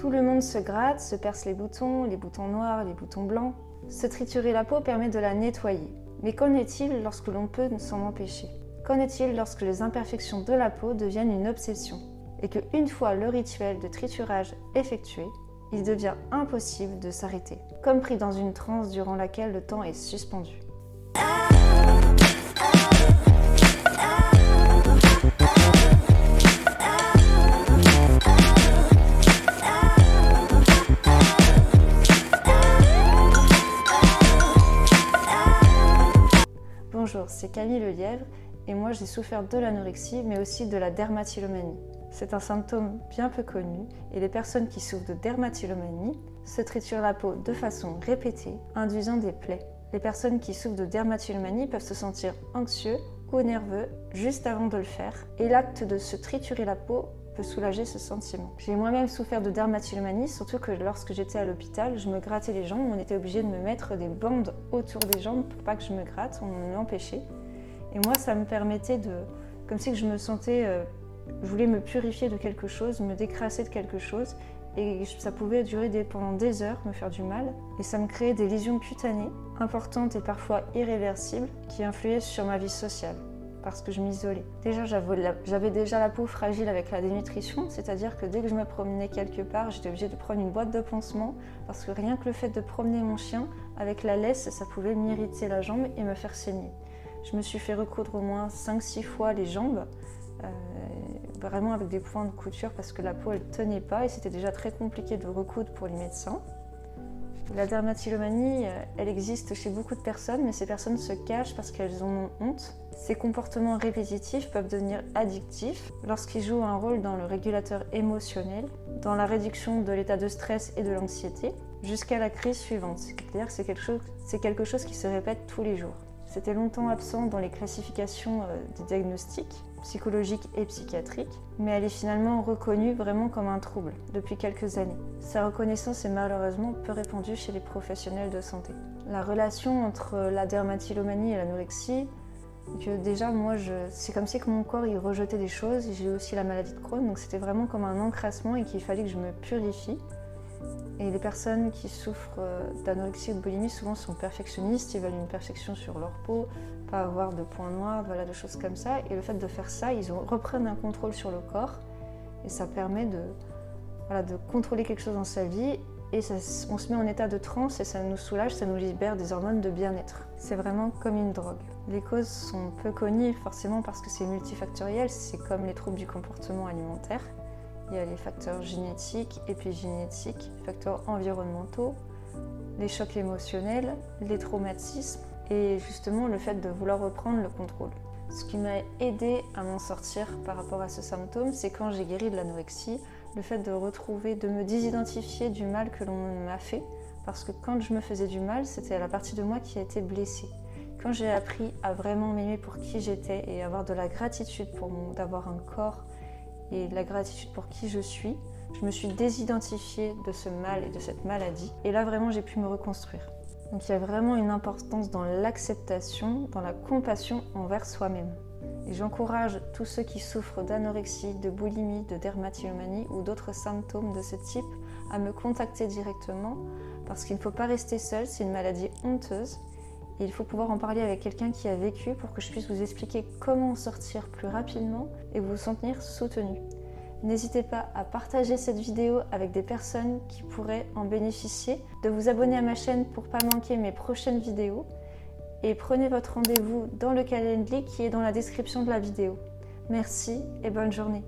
Tout le monde se gratte, se perce les boutons noirs, les boutons blancs. Se triturer la peau permet de la nettoyer. Mais qu'en est-il lorsque l'on peut s'en empêcher? Qu'en est-il lorsque les imperfections de la peau deviennent une obsession? Et qu'une fois le rituel de triturage effectué, il devient impossible de s'arrêter, comme pris dans une transe durant laquelle le temps est suspendu. Bonjour, c'est Camille Lelièvre et moi j'ai souffert de l'anorexie mais aussi de la dermatillomanie. C'est un symptôme bien peu connu et les personnes qui souffrent de dermatillomanie se triturent la peau de façon répétée, induisant des plaies. Les personnes qui souffrent de dermatillomanie peuvent se sentir anxieux ou nerveux juste avant de le faire et l'acte de se triturer la peau peut soulager ce sentiment. J'ai moi-même souffert de dermatillomanie, surtout que lorsque j'étais à l'hôpital, je me grattais les jambes, on était obligé de me mettre des bandes autour des jambes pour pas que je me gratte, on m'empêchait. Et moi ça me permettait comme si je me sentais, je voulais me purifier de quelque chose, me décrasser de quelque chose, et ça pouvait durer pendant des heures, me faire du mal, et ça me créait des lésions cutanées, importantes et parfois irréversibles, qui influaient sur ma vie sociale. Parce que je m'isolais. Déjà, j'avais déjà la peau fragile avec la dénutrition, c'est-à-dire que dès que je me promenais quelque part, j'étais obligée de prendre une boîte de pansements, parce que rien que le fait de promener mon chien avec la laisse, ça pouvait m'irriter la jambe et me faire saigner. Je me suis fait recoudre au moins 5-6 fois les jambes, vraiment avec des points de couture, parce que la peau elle tenait pas et c'était déjà très compliqué de recoudre pour les médecins. La dermatillomanie, elle existe chez beaucoup de personnes, mais ces personnes se cachent parce qu'elles en ont honte. Ces comportements répétitifs peuvent devenir addictifs lorsqu'ils jouent un rôle dans le régulateur émotionnel, dans la réduction de l'état de stress et de l'anxiété, jusqu'à la crise suivante. C'est-à-dire que c'est quelque chose qui se répète tous les jours. C'était longtemps absent dans les classifications des diagnostics psychologiques et psychiatriques, mais elle est finalement reconnue vraiment comme un trouble depuis quelques années. Sa reconnaissance est malheureusement peu répandue chez les professionnels de santé. La relation entre la dermatillomanie et l'anorexie, que déjà moi, c'est comme si que mon corps il rejetait des choses, j'ai aussi la maladie de Crohn, donc c'était vraiment comme un encrassement et qu'il fallait que je me purifie. Et les personnes qui souffrent d'anorexie ou de boulimie souvent sont perfectionnistes, ils veulent une perfection sur leur peau, pas avoir de points noirs, voilà, de choses comme ça. Et le fait de faire ça, ils reprennent un contrôle sur le corps et ça permet de contrôler quelque chose dans sa vie et on se met en état de transe et ça nous soulage, ça nous libère des hormones de bien-être. C'est vraiment comme une drogue. Les causes sont peu connues forcément parce que c'est multifactoriel, c'est comme les troubles du comportement alimentaire. Il y a les facteurs génétiques, épigénétiques, facteurs environnementaux, les chocs émotionnels, les traumatismes et justement le fait de vouloir reprendre le contrôle. Ce qui m'a aidé à m'en sortir par rapport à ce symptôme, c'est quand j'ai guéri de l'anorexie, le fait de me désidentifier du mal que l'on m'a fait, parce que quand je me faisais du mal, c'était la partie de moi qui a été blessée. Quand j'ai appris à vraiment m'aimer pour qui j'étais et avoir de la gratitude d'avoir un corps et de la gratitude pour qui je me suis désidentifiée de ce mal et de cette maladie. Et là, vraiment, j'ai pu me reconstruire. Donc il y a vraiment une importance dans l'acceptation, dans la compassion envers soi-même. Et j'encourage tous ceux qui souffrent d'anorexie, de boulimie, de dermatillomanie ou d'autres symptômes de ce type à me contacter directement parce qu'il ne faut pas rester seul, c'est une maladie honteuse. Et il faut pouvoir en parler avec quelqu'un qui a vécu pour que je puisse vous expliquer comment en sortir plus rapidement et vous sentir soutenu. N'hésitez pas à partager cette vidéo avec des personnes qui pourraient en bénéficier, de vous abonner à ma chaîne pour ne pas manquer mes prochaines vidéos et prenez votre rendez-vous dans le calendrier qui est dans la description de la vidéo. Merci et bonne journée.